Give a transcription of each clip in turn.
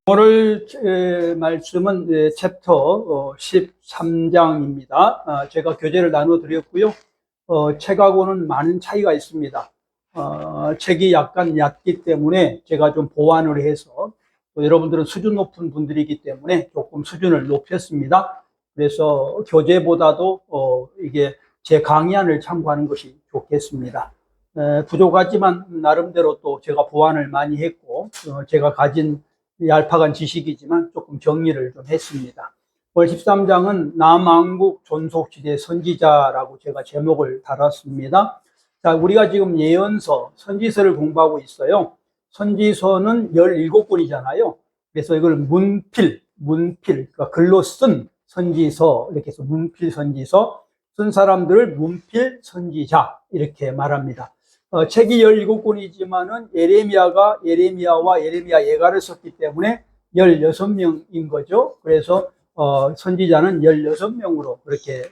오늘 말씀은 챕터 13장입니다. 제가 교재를 나눠 드렸고요. 책하고는 많은 차이가 있습니다. 책이 약간 얕기 때문에 제가 좀 보완을 해서, 또 여러분들은 수준 높은 분들이기 때문에 조금 수준을 높였습니다. 그래서 교재보다도 이게 제 강의안을 참고하는 것이 좋겠습니다. 부족하지만 나름대로 또 제가 보완을 많이 했고, 제가 가진 얄팍한 지식이지만 조금 정리를 좀 했습니다. 오늘 13장은 남왕국 존속시대 선지자라고 제가 제목을 달았습니다. 자, 우리가 지금 예언서, 선지서를 공부하고 있어요. 선지서는 17권이잖아요. 그래서 이걸 문필, 그러니까 글로 쓴 선지서, 이렇게 해서 문필 선지서, 쓴 사람들을 문필 선지자, 이렇게 말합니다. 책이 17권이지만은 예레미야와 예레미야 예가를 썼기 때문에 16명인 거죠. 그래서 선지자는 16명으로 그렇게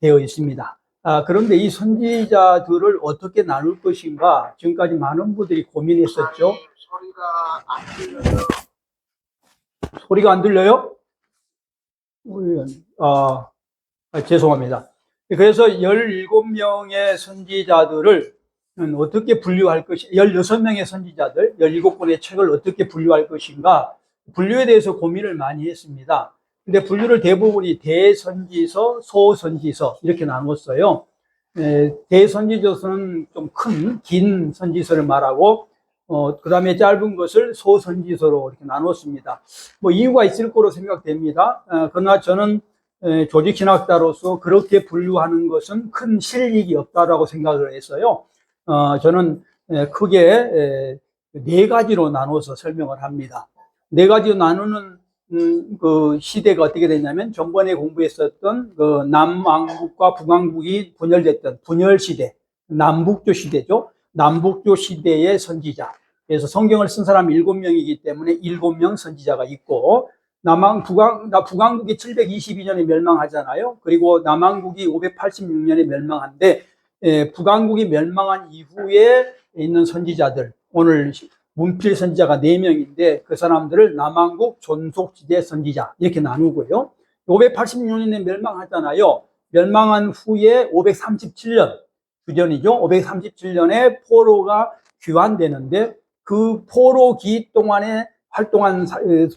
되어 있습니다. 그런데 이 선지자들을 어떻게 나눌 것인가 지금까지 많은 분들이 고민했었죠. 소리가 안 들려요? 죄송합니다. 그래서 17명의 선지자들을 어떻게 분류할 것이, 16명의 선지자들, 17권의 책을 어떻게 분류할 것인가, 분류에 대해서 고민을 많이 했습니다. 근데 분류를 대부분이 대선지서, 소선지서, 이렇게 나눴어요. 대선지서는 좀 긴 선지서를 말하고, 그 다음에 짧은 것을 소선지서로 이렇게 나눴습니다. 뭐 이유가 있을 거로 생각됩니다. 그러나 저는 조직신학자로서 그렇게 분류하는 것은 큰 실익이 없다라고 생각을 했어요. 저는 크게 네 가지로 나눠서 설명을 합니다. 네 가지로 나누는 그 시대가 어떻게 됐냐면, 전번에 공부했었던 그 남왕국과 북왕국이 분열됐던 분열시대, 남북조 시대죠. 남북조 시대의 선지자. 그래서 성경을 쓴 사람이 7명이기 때문에 7명 선지자가 있고, 북왕국이 722년에 멸망하잖아요. 그리고 남왕국이 586년에 멸망한데, 북왕국이 멸망한 이후에 있는 선지자들, 오늘 문필 선지자가 4명인데 그 사람들을 남왕국 존속시대 선지자 이렇게 나누고요. 586년에 멸망하잖아요. 멸망한 후에 537년, 주전이죠. 537년에 포로가 귀환되는데 그 포로기 동안에 활동한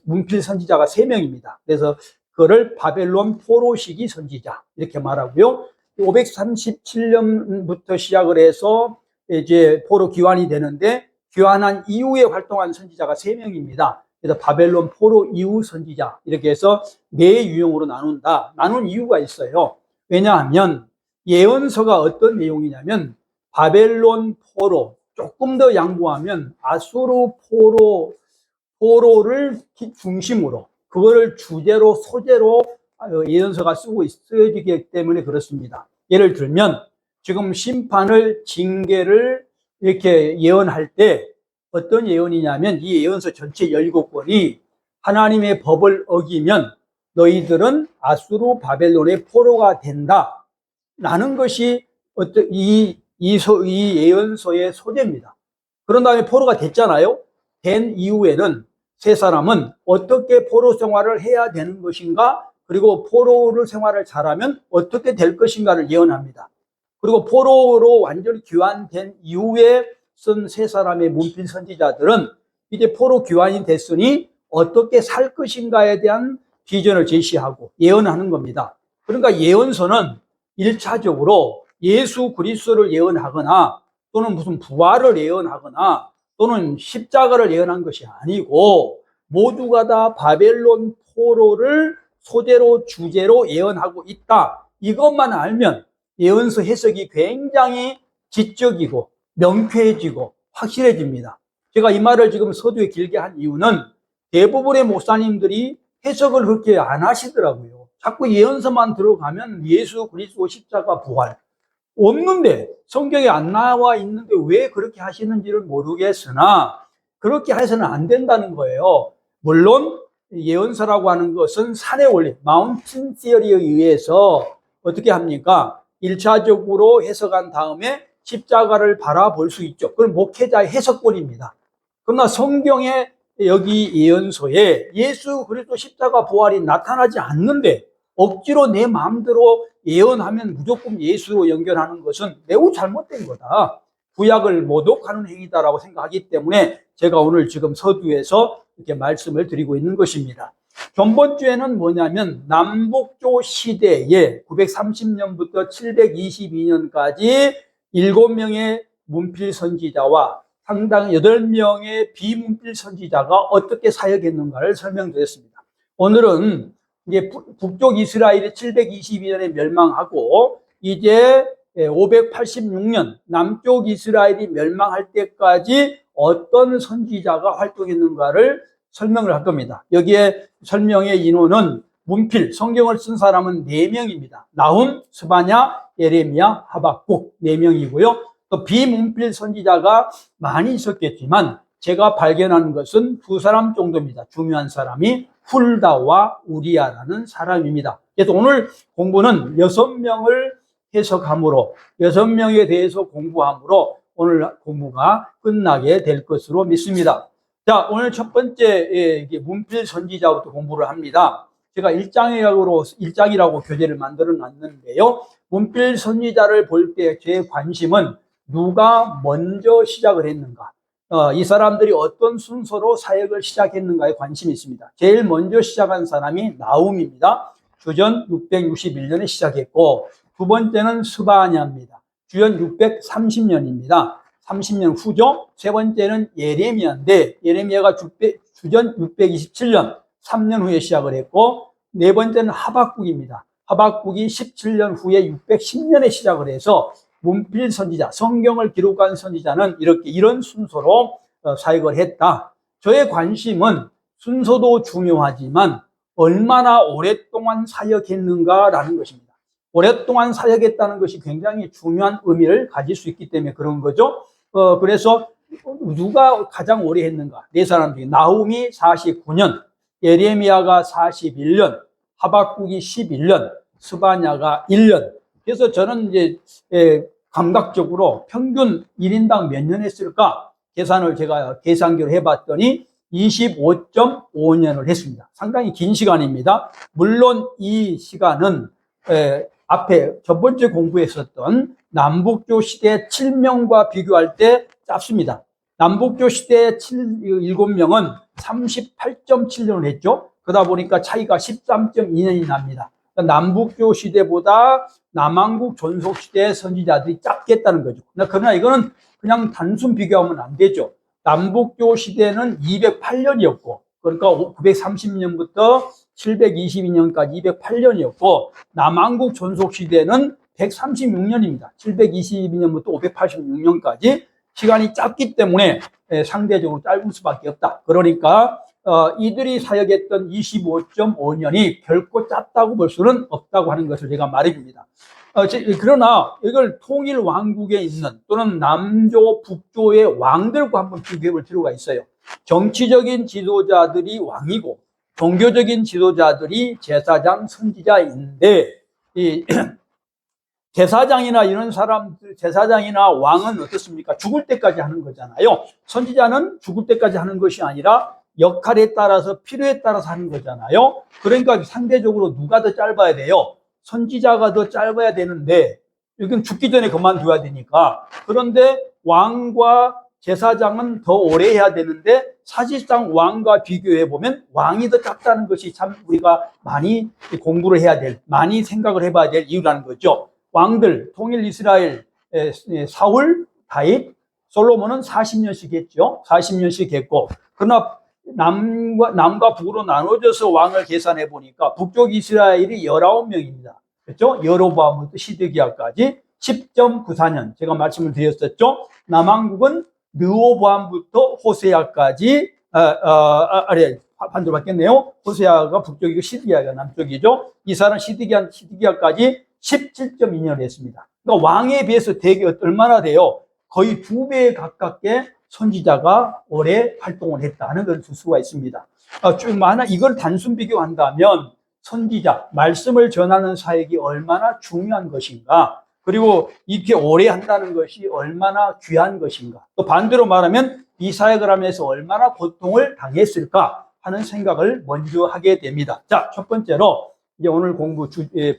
문필 선지자가 3명입니다. 그래서 그거를 바벨론 포로 시기 선지자 이렇게 말하고요. 537년부터 시작을 해서 이제 포로 귀환이 되는데, 귀환한 이후에 활동한 선지자가 3명입니다. 그래서 바벨론 포로 이후 선지자 이렇게 해서 4유형으로 나눈다. 나눈 이유가 있어요. 왜냐하면 예언서가 어떤 내용이냐면, 바벨론 포로, 조금 더 양보하면 아수르 포로를 중심으로, 그거를 주제로 소재로 예언서가 쓰여지기 때문에 그렇습니다. 예를 들면 지금 심판을, 징계를 이렇게 예언할 때 어떤 예언이냐면, 이 예언서 전체 17권이 하나님의 법을 어기면 너희들은 아수르 바벨론의 포로가 된다 라는 것이 이 예언서의 소재입니다. 그런 다음에 포로가 됐잖아요. 된 이후에는 세 사람은 어떻게 포로 생활을 해야 되는 것인가, 그리고 포로를 생활을 잘하면 어떻게 될 것인가를 예언합니다. 그리고 포로로 완전히 귀환된 이후에 쓴 세 사람의 문필 선지자들은 이제 포로 귀환이 됐으니 어떻게 살 것인가에 대한 비전을 제시하고 예언하는 겁니다. 그러니까 예언서는 1차적으로 예수 그리스도를 예언하거나 또는 무슨 부활을 예언하거나 또는 십자가를 예언한 것이 아니고, 모두가 다 바벨론 포로를 소재로 주제로 예언하고 있다. 이것만 알면 예언서 해석이 굉장히 지적이고 명쾌해지고 확실해집니다. 제가 이 말을 지금 서두에 길게 한 이유는 대부분의 목사님들이 해석을 그렇게 안 하시더라고요. 자꾸 예언서만 들어가면 예수 그리스도 십자가 부활 없는데, 성경에 안 나와 있는데 왜 그렇게 하시는지를 모르겠으나 그렇게 해서는 안 된다는 거예요. 물론 예언서라고 하는 것은 산의 원리, 마운틴 시어리에 의해서 어떻게 합니까? 1차적으로 해석한 다음에 십자가를 바라볼 수 있죠. 그건 목회자의 해석권입니다. 그러나 성경의 여기 예언서에 예수 그리스도 십자가 부활이 나타나지 않는데 억지로 내 마음대로 예언하면 무조건 예수로 연결하는 것은 매우 잘못된 거다. 구약을 모독하는 행위다라고 생각하기 때문에 제가 오늘 지금 서두에서 이렇게 말씀을 드리고 있는 것입니다. 전번주에는 뭐냐면 남북조 시대에 930년부터 722년까지 7명의 문필 선지자와 상당 8명의 비문필 선지자가 어떻게 사역했는가를 설명드렸습니다. 오늘은 이제 북쪽 이스라엘이 722년에 멸망하고 이제 586년 남쪽 이스라엘이 멸망할 때까지 어떤 선지자가 활동했는가를 설명을 할 겁니다. 여기에 설명의 인원은 문필, 성경을 쓴 사람은 4명입니다. 나훔, 스바냐, 예레미야, 하박국 4명이고요. 또 비문필 선지자가 많이 있었겠지만 제가 발견한 것은 2사람 정도입니다. 중요한 사람이 훌다와 우리야라는 사람입니다. 그래서 오늘 공부는 6명을 해석함으로 6명에 대해서 공부함으로 오늘 공부가 끝나게 될 것으로 믿습니다. 자, 오늘 첫 번째 문필 선지자부터 공부를 합니다. 제가 1장이라고 교재를 만들어 놨는데요. 문필 선지자를 볼 때 제 관심은 누가 먼저 시작을 했는가, 이 사람들이 어떤 순서로 사역을 시작했는가에 관심이 있습니다. 제일 먼저 시작한 사람이 나훔입니다. 주전 661년에 시작했고, 두 번째는 스바냐입니다. 주전 630년입니다. 30년 후죠. 세 번째는 예레미야인데 예레미야가 주전 627년 3년 후에 시작을 했고, 네 번째는 하박국입니다. 하박국이 17년 후에 610년에 시작을 해서 문필 선지자, 성경을 기록한 선지자는 이런 순서로 사역을 했다. 저의 관심은 순서도 중요하지만 얼마나 오랫동안 사역했는가라는 것입니다. 오랫동안 사역했다는 것이 굉장히 중요한 의미를 가질 수 있기 때문에 그런 거죠. 그래서 누가 가장 오래 했는가? 네 사람 중에 나훔이 49년, 예레미야가 41년, 하박국이 11년, 스바냐가 1년. 그래서 저는 이제 감각적으로 평균 1인당 몇 년 했을까? 계산을 제가 계산기로 해봤더니 25.5년을 했습니다. 상당히 긴 시간입니다. 물론 이 시간은 앞에 첫 번째 공부했었던 남북조 시대 7명과 비교할 때 짧습니다. 남북조 시대 7명은 38.7년을 했죠. 그러다 보니까 차이가 13.2년이 납니다. 남북조 시대보다 남한국 전속 시대의 선지자들이 짧겠다는 거죠. 그러나 이거는 그냥 단순 비교하면 안 되죠. 남북조 시대는 208년이었고, 그러니까 930년부터 722년까지 208년이었고, 남한국 전속 시대는 136년입니다. 722년부터 586년까지 시간이 짧기 때문에 상대적으로 짧을 수밖에 없다. 그러니까 이들이 사역했던 25.5년이 결코 짧다고 볼 수는 없다고 하는 것을 제가 말해줍니다. 그러나 이걸 통일 왕국에 있는 또는 남조, 북조의 왕들과 한번 비교해 볼 필요가 있어요. 정치적인 지도자들이 왕이고 종교적인 지도자들이 제사장, 선지자인데 이 제사장이나 이런 사람들, 제사장이나 왕은 어떻습니까? 죽을 때까지 하는 거잖아요. 선지자는 죽을 때까지 하는 것이 아니라 역할에 따라서 필요에 따라서 하는 거잖아요. 그러니까 상대적으로 누가 더 짧아야 돼요? 선지자가 더 짧아야 되는데 이건 죽기 전에 그만둬야 되니까. 그런데 왕과 제사장은 더 오래 해야 되는데 사실상 왕과 비교해 보면 왕이 더 짧다는 것이 참 우리가 많이 공부를 해야 될, 많이 생각을 해봐야 될 이유라는 거죠. 왕들, 통일 이스라엘, 사울, 다윗, 솔로몬은 40년씩 했죠. 40년씩 했고, 그러나 남과 북으로 나눠져서 왕을 계산해 보니까 북쪽 이스라엘이 19명입니다. 그렇죠? 여로보암부터 시드기야까지 10.94년 제가 말씀을 드렸었죠. 남한국은 르호보암부터 호세아까지 반대로 바뀌었네요. 호세아가 북쪽이고 시드기야가 남쪽이죠. 이 사람 시드기야까지 17.2년을 했습니다. 그러니까 왕에 비해서 되게 얼마나 돼요? 거의 2배 가깝게 선지자가 오래 활동을 했다는 걸 줄 수가 있습니다. 만약 이걸 단순 비교한다면 선지자, 말씀을 전하는 사역이 얼마나 중요한 것인가, 그리고 이렇게 오래 한다는 것이 얼마나 귀한 것인가. 또 반대로 말하면 이 사역을 하면서 얼마나 고통을 당했을까 하는 생각을 먼저 하게 됩니다. 자, 첫 번째로 이제 오늘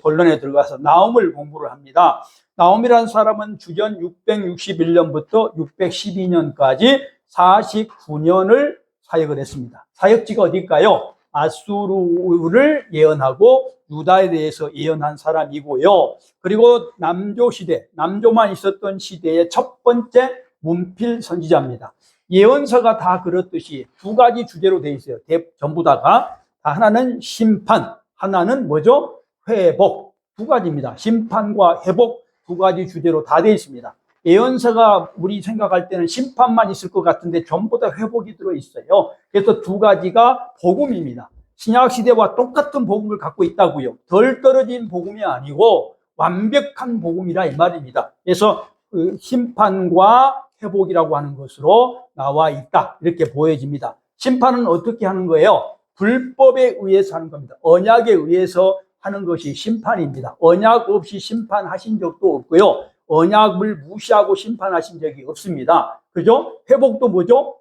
본론에 들어가서 나홈을 공부를 합니다. 나홈이라는 사람은 주전 661년부터 612년까지 49년을 사역을 했습니다. 사역지가 어딜까요? 아수르를 예언하고 유다에 대해서 예언한 사람이고요. 그리고 남조만 있었던 시대의 첫 번째 문필 선지자입니다. 예언서가 다 그렇듯이 두 가지 주제로 되어 있어요. 전부 다가. 하나는 심판, 하나는 뭐죠? 회복. 두 가지입니다. 심판과 회복 두 가지 주제로 다 되어 있습니다. 예언서가 우리 생각할 때는 심판만 있을 것 같은데 전부 다 회복이 들어있어요. 그래서 두 가지가 복음입니다. 신약시대와 똑같은 복음을 갖고 있다고요. 덜 떨어진 복음이 아니고 완벽한 복음이라 이 말입니다. 그래서 그 심판과 회복이라고 하는 것으로 나와 있다, 이렇게 보여집니다. 심판은 어떻게 하는 거예요? 불법에 의해서 하는 겁니다. 언약에 의해서 하는 것이 심판입니다. 언약 없이 심판하신 적도 없고요. 언약을 무시하고 심판하신 적이 없습니다. 그죠? 회복도 뭐죠?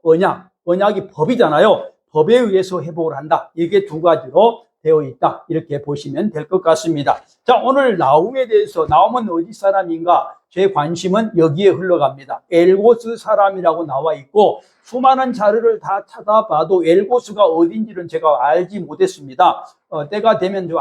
언약이 법이잖아요. 법에 의해서 회복을 한다. 이게 두 가지로 되어 있다, 이렇게 보시면 될 것 같습니다. 자, 오늘 나홈에 대해서, 나홈은 어디 사람인가? 제 관심은 여기에 흘러갑니다. 엘고스 사람이라고 나와 있고, 수많은 자료를 다 찾아봐도 엘고스가 어딘지는 제가 알지 못했습니다. 때가 되면 좀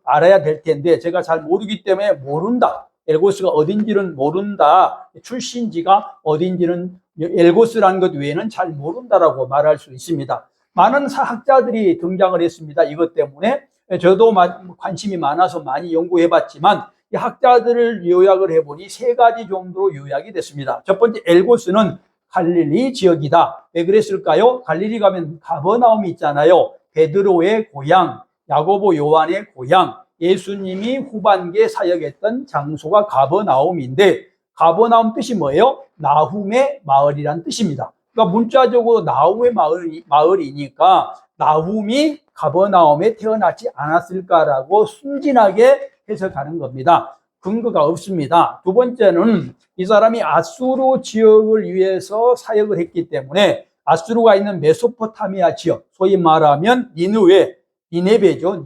알아야 될 텐데 제가 잘 모르기 때문에 모른다. 엘고스가 어딘지는 모른다. 출신지가 어딘지는 엘고스라는 것 외에는 잘 모른다라고 말할 수 있습니다. 많은 학자들이 등장을 했습니다. 이것 때문에 저도 관심이 많아서 많이 연구해봤지만 이 학자들을 요약을 해보니 세 가지 정도로 요약이 됐습니다. 첫 번째, 엘고스는 갈릴리 지역이다. 왜 그랬을까요? 갈릴리 가면 가버나움이 있잖아요. 베드로의 고향, 야고보 요한의 고향, 예수님이 후반기에 사역했던 장소가 가버나움인데, 가버나움 뜻이 뭐예요? 나훔의 마을이란 뜻입니다. 그러니까 문자적으로 나훔의 마을이니까 나훔이 가버나움에 태어나지 않았을까라고 순진하게 해석하는 겁니다. 근거가 없습니다. 두 번째는 이 사람이 아수르 지역을 위해서 사역을 했기 때문에 아수르가 있는 메소포타미아 지역, 소위 말하면 니네베죠.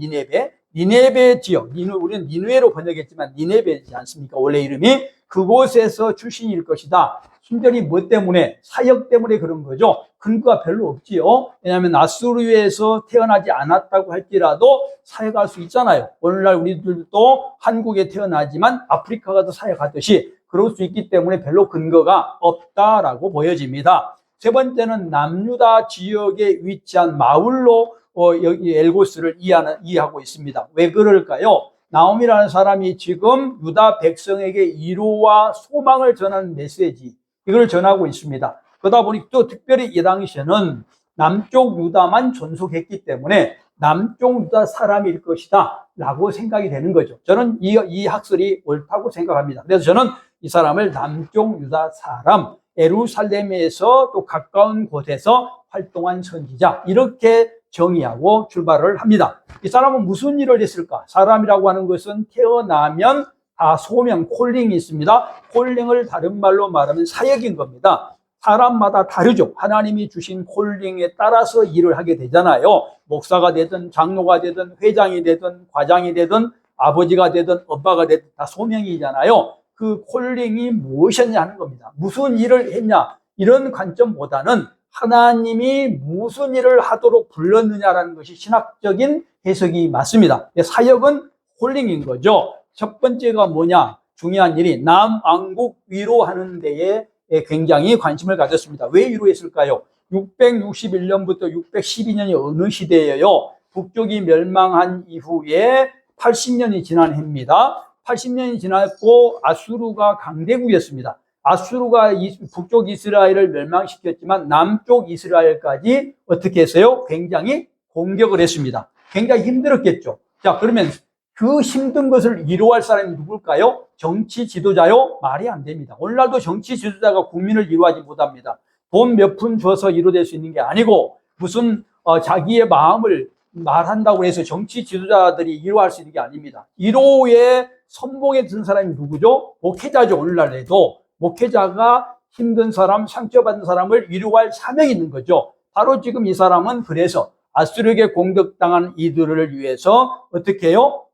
니네베 지역, 우리는 니누에로 번역했지만 니네베지 않습니까? 원래 이름이. 그곳에서 출신일 것이다. 순전히 뭐 때문에? 사역 때문에 그런 거죠. 근거가 별로 없지요. 왜냐하면 아수르에서 태어나지 않았다고 할지라도 사역할 수 있잖아요. 오늘날 우리들도 한국에 태어나지만 아프리카 가서 사역하듯이 그럴 수 있기 때문에 별로 근거가 없다라고 보여집니다. 세 번째는 남유다 지역에 위치한 마을로 여기 엘고스를 이해하고 있습니다. 왜 그럴까요? 나홈이라는 사람이 지금 유다 백성에게 위로와 소망을 전하는 메시지, 이걸 전하고 있습니다. 그러다 보니 또 특별히 이 당시에는 남쪽 유다만 존속했기 때문에 남쪽 유다 사람일 것이다 라고 생각이 되는 거죠. 저는 이 학설이 옳다고 생각합니다. 그래서 저는 이 사람을 남쪽 유다 사람, 예루살렘에서 또 가까운 곳에서 활동한 선지자, 이렇게 정의하고 출발을 합니다. 이 사람은 무슨 일을 했을까? 사람이라고 하는 것은 태어나면 다 소명, 콜링이 있습니다. 콜링을 다른 말로 말하면 사역인 겁니다. 사람마다 다르죠. 하나님이 주신 콜링에 따라서 일을 하게 되잖아요. 목사가 되든 장로가 되든 회장이 되든 과장이 되든 아버지가 되든 엄마가 되든 다 소명이잖아요. 그 콜링이 무엇이었냐 하는 겁니다. 무슨 일을 했냐, 이런 관점보다는 하나님이 무슨 일을 하도록 불렀느냐라는 것이 신학적인 해석이 맞습니다. 사역은 콜링인 거죠. 첫 번째가 뭐냐? 중요한 일이 남왕국 위로하는 데에 굉장히 관심을 가졌습니다. 왜 위로했을까요? 661년부터 612년이 어느 시대예요? 북쪽이 멸망한 이후에 80년이 지난 해입니다. 80년이 지났고 아수르가 강대국이었습니다. 아수르가 북쪽 이스라엘을 멸망시켰지만 남쪽 이스라엘까지 어떻게 했어요? 굉장히 공격을 했습니다. 굉장히 힘들었겠죠. 자, 그러면 그 힘든 것을 위로할 사람이 누굴까요? 정치 지도자요? 말이 안 됩니다. 오늘날도 정치 지도자가 국민을 위로하지 못합니다. 돈 몇 푼 줘서 위로될 수 있는 게 아니고 무슨 자기의 마음을 말한다고 해서 정치 지도자들이 위로할 수 있는 게 아닙니다. 위로의 선봉에 든 사람이 누구죠? 목회자죠. 오늘날에도 목회자가 힘든 사람, 상처받은 사람을 위로할 사명이 있는 거죠. 바로 지금 이 사람은 그래서 아수르에게 공격당한 이들을 위해서 어떻게 해요?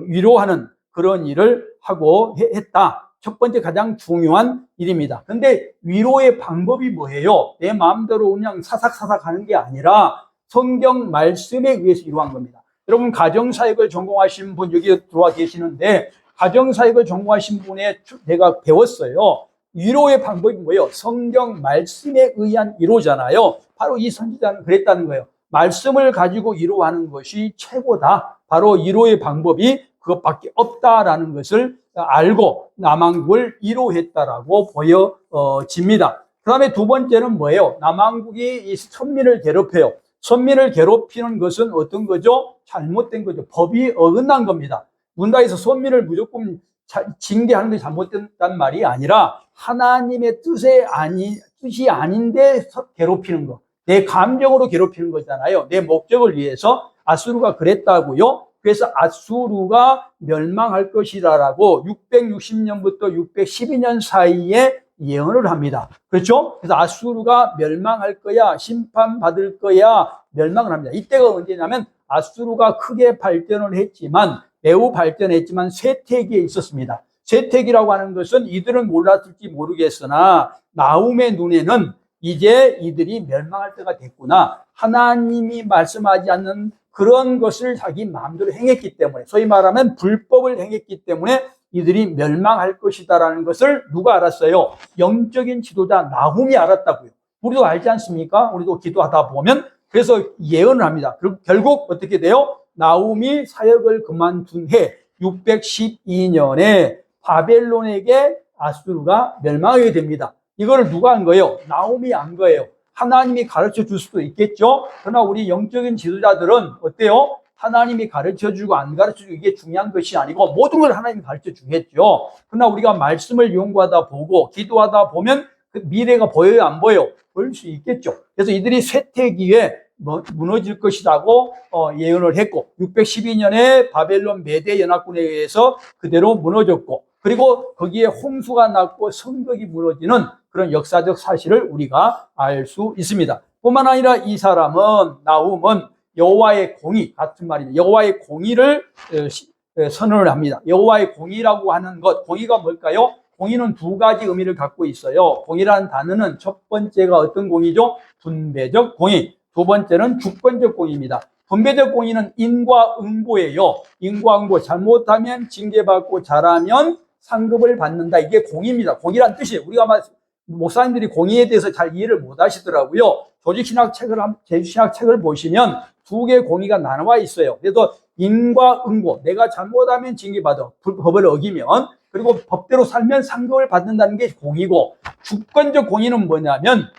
위로하는 그런 일을 하고 했다. 첫 번째 가장 중요한 일입니다. 근데 위로의 방법이 뭐예요? 내 마음대로 그냥 사삭사삭 하는 게 아니라 성경 말씀에 의해서 위로한 겁니다. 여러분, 가정사역을 전공하신 분 여기 들어와 계시는데, 가정사역을 전공하신 분에 내가 배웠어요. 위로의 방법이 뭐예요? 성경 말씀에 의한 위로잖아요. 바로 이 선지자는 그랬다는 거예요. 말씀을 가지고 위로하는 것이 최고다. 바로 위로의 방법이 그것밖에 없다라는 것을 알고 남왕국을 위로했다라고 보여집니다. 그 다음에 두 번째는 뭐예요? 남왕국이 이 선민을 괴롭혀요. 선민을 괴롭히는 것은 어떤 거죠? 잘못된 거죠. 법이 어긋난 겁니다. 문답에서 선민을 무조건 징계하는 게 잘못됐단 말이 아니라 하나님의 뜻이 아닌데 괴롭히는 거. 내 감정으로 괴롭히는 거잖아요. 내 목적을 위해서. 아수르가 그랬다고요. 그래서 아수르가 멸망할 것이라고 660년부터 612년 사이에 예언을 합니다. 그렇죠? 그래서 아수르가 멸망할 거야, 심판받을 거야, 멸망을 합니다. 이때가 언제냐면 아수르가 크게 발전을 했지만, 매우 발전했지만 쇠퇴기에 있었습니다. 쇠퇴기라고 하는 것은 이들은 몰랐을지 모르겠으나 나훔의 눈에는 이제 이들이 멸망할 때가 됐구나. 하나님이 말씀하지 않는 그런 것을 자기 마음대로 행했기 때문에, 소위 말하면 불법을 행했기 때문에 이들이 멸망할 것이다라는 것을 누가 알았어요? 영적인 지도자 나훔이 알았다고요. 우리도 알지 않습니까? 우리도 기도하다 보면. 그래서 예언을 합니다. 결국 어떻게 돼요? 나훔이 사역을 그만둔 해 612년에 바벨론에게 아수르가 멸망하게 됩니다. 이거를 누가 한 거예요? 나훔이 한 거예요. 하나님이 가르쳐 줄 수도 있겠죠. 그러나 우리 영적인 지도자들은 어때요? 하나님이 가르쳐 주고 안 가르쳐 주고 이게 중요한 것이 아니고 모든 걸 하나님이 가르쳐 주겠죠. 그러나 우리가 말씀을 연구하다 보고 기도하다 보면 그 미래가 보여요, 안 보여요? 보일 수 있겠죠. 그래서 이들이 쇠퇴기에 무너질 것이라고 예언을 했고, 612년에 바벨론 메대 연합군에 의해서 그대로 무너졌고, 그리고 거기에 홍수가 났고 성벽이 무너지는 그런 역사적 사실을 우리가 알 수 있습니다. 뿐만 아니라 이 사람은, 나훔은 여호와의 공의, 같은 말입니다. 여호와의 공의를 선언을 합니다. 여호와의 공의라고 하는 것, 공의가 뭘까요? 공의는 두 가지 의미를 갖고 있어요. 공의라는 단어는 첫 번째가 어떤 공의죠? 분배적 공의. 두 번째는 주권적 공의입니다. 분배적 공의는 인과응보예요. 인과응보, 잘못하면 징계받고 잘하면 상급을 받는다. 이게 공의입니다. 공의란 뜻이에요. 우리가 목사님들이 공의에 대해서 잘 이해를 못 하시더라고요. 조직신학 책을 보시면 두 개의 공의가 나눠와 있어요. 그래서 인과응보, 내가 잘못하면 징계받아, 법을 어기면, 그리고 법대로 살면 상급을 받는다는 게 공의고, 주권적 공의는 뭐냐면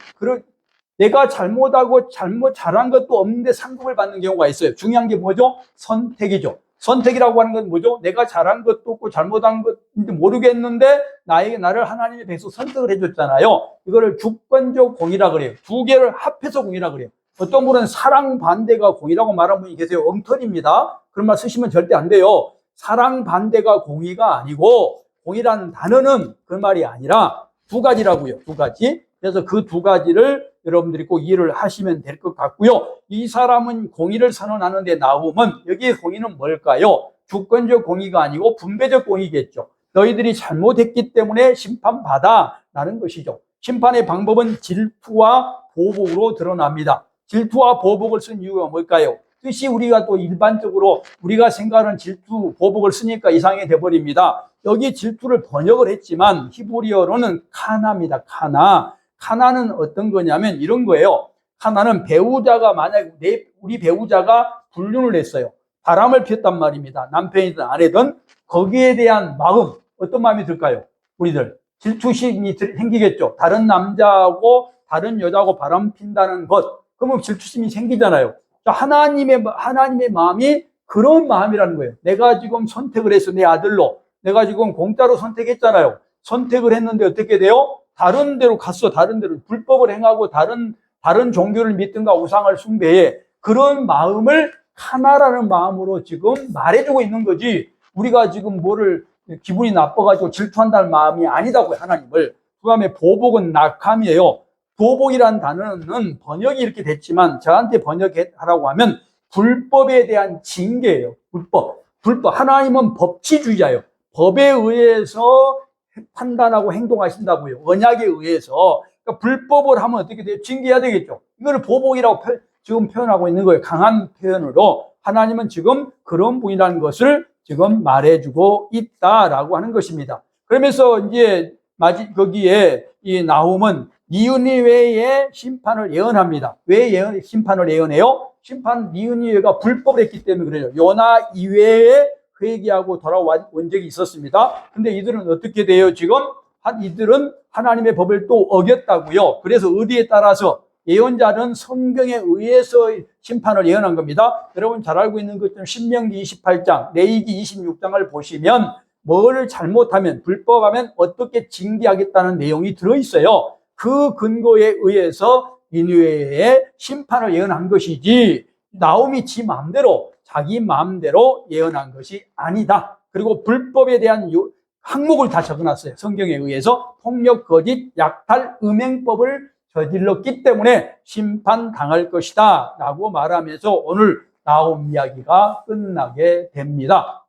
내가 잘못하고 잘한 것도 없는데 상급을 받는 경우가 있어요. 중요한 게 뭐죠? 선택이죠. 선택이라고 하는 건 뭐죠? 내가 잘한 것도 없고 잘못한 것인지 모르겠는데 나를 하나님의 백성 선택을 해줬잖아요. 이거를 주권적 공의라 그래요. 두 개를 합해서 공의라 그래요. 어떤 분은 사랑 반대가 공의라고 말하는 분이 계세요. 엉터리입니다. 그런 말 쓰시면 절대 안 돼요. 사랑 반대가 공의가 아니고, 공의라는 단어는 그 말이 아니라 두 가지라고요. 두 가지. 그래서 그 두 가지를 여러분들이 꼭 이해를 하시면 될 것 같고요. 이 사람은 공의를 선언하는데 나훔은, 여기에 공의는 뭘까요? 주권적 공의가 아니고 분배적 공의겠죠. 너희들이 잘못했기 때문에 심판받아 라는 것이죠. 심판의 방법은 질투와 보복으로 드러납니다. 질투와 보복을 쓴 이유가 뭘까요? 뜻이 우리가 또 일반적으로 우리가 생각하는 질투, 보복을 쓰니까 이상하게 돼버립니다. 여기 질투를 번역을 했지만 히브리어로는 카나입니다. 카나는 어떤 거냐면 이런 거예요. 카나는 배우자가 만약 우리 배우자가 불륜을 했어요. 바람을 피웠단 말입니다. 남편이든 아내든. 거기에 대한 마음, 어떤 마음이 들까요? 우리들 질투심이 생기겠죠. 다른 남자하고 다른 여자하고 바람 핀다는 것, 그러면 질투심이 생기잖아요. 하나님의 마음이 그런 마음이라는 거예요. 내가 지금 선택을 해서 내 아들로, 내가 지금 공짜로 선택했잖아요. 선택을 했는데 어떻게 돼요? 다른 데로 갔어. 다른 데로 불법을 행하고 다른 종교를 믿든가 우상을 숭배해. 그런 마음을 카나라는 마음으로 지금 말해주고 있는 거지. 우리가 지금 기분이 나빠가지고 질투한다는 마음이 아니다고요. 하나님을. 그다음에 보복은 낙함이에요. 보복이란 단어는 번역이 이렇게 됐지만 저한테 번역하라고 하면 불법에 대한 징계예요. 불법. 하나님은 법치주의자예요. 법에 의해서 판단하고 행동하신다고요. 언약에 의해서. 그러니까 불법을 하면 어떻게 돼요? 징계해야 되겠죠. 이거를 보복이라고 지금 표현하고 있는 거예요. 강한 표현으로. 하나님은 지금 그런 분이라는 것을 지금 말해주고 있다라고 하는 것입니다. 그러면서 이제 거기에 이 나훔은 니느웨의 심판을 예언합니다. 왜 심판을 예언해요? 심판 니느웨가 불법을 했기 때문에 그래요. 요나 이외에 회개하고 돌아온 적이 있었습니다. 근데 이들은 어떻게 돼요? 지금 이들은 하나님의 법을 또 어겼다고요. 그래서 어디에 따라서 예언자는 성경에 의해서 심판을 예언한 겁니다. 여러분 잘 알고 있는 것처럼 신명기 28장, 레위기 26장을 보시면 뭘 잘못하면, 불법하면 어떻게 징계하겠다는 내용이 들어있어요. 그 근거에 의해서 니느웨의 심판을 예언한 것이지 나훔이 자기 마음대로 예언한 것이 아니다. 그리고 불법에 대한 항목을 다 적어놨어요. 성경에 의해서 폭력, 거짓, 약탈, 음행법을 저질렀기 때문에 심판당할 것이다 라고 말하면서 오늘 나훔 이야기가 끝나게 됩니다.